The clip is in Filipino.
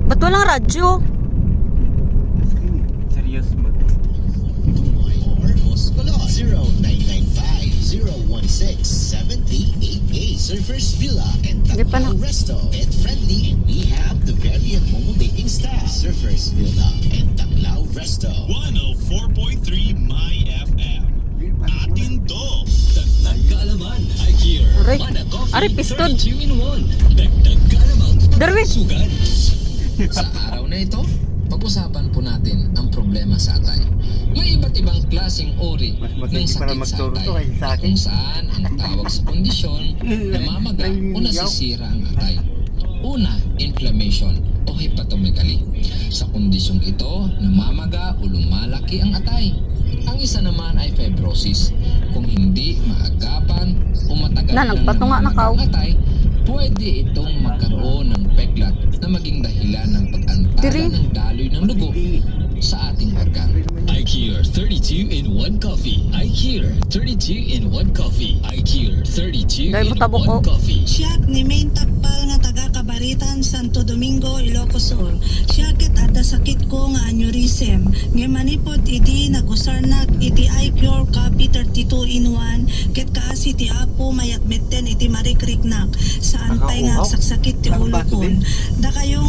Ba't walang radyo? Serious mo. Or Moscolon 0995-016-7388. Surfers Villa and Hindi pa Tacloban Resto. Pet friendly and we have the very accommodating staff. Surfers Villa and Tacloban Resto. 104.3 My FM. Atin to. Dagdag kaalaman. IKEA. Aray. Mana Coffee. Aray, piston. 32 in 1. Dagdag kaalaman. Darwin. Sugat. Sa araw na ito, pag-usapan po natin ang problema sa atay. May iba't ibang klaseng uri Mas ng masakit pala sakit sa magturo atay to kaysa sa akin. kung saan ang tawag sa kondisyon namamaga o nasisira ang atay. Una, inflammation o hepatomegaly. Sa kondisyong ito, namamaga o lumalaki ang atay. Ang isa naman ay fibrosis. Kung hindi maagapan o matagal Na, nang nagbato nga, namamaga nakaw. ang atay, pwede itong magkaroon ng peklat na maging dahilan ng pag-antala Diri. ng daloy ng dugo sa ating organ. IKEA 32 in 1 coffee. IKEA 32 in 1 coffee. IKEA 32 Dahil in matabok 1 ko. coffee. Siyak ni main takpal nga taga Kabaritan, Santo Domingo, Ilocos Sur. Siya ket ada sakit ko nga aneurysm. Nga manipod idi nagusarnag iti iCure Copy 32 in 1 ket kaasi ti apo mayat metten iti marikriknak. Saan pay nga Nakauhaw? saksakit ti ulo Nakabasubin? kon. Da kayo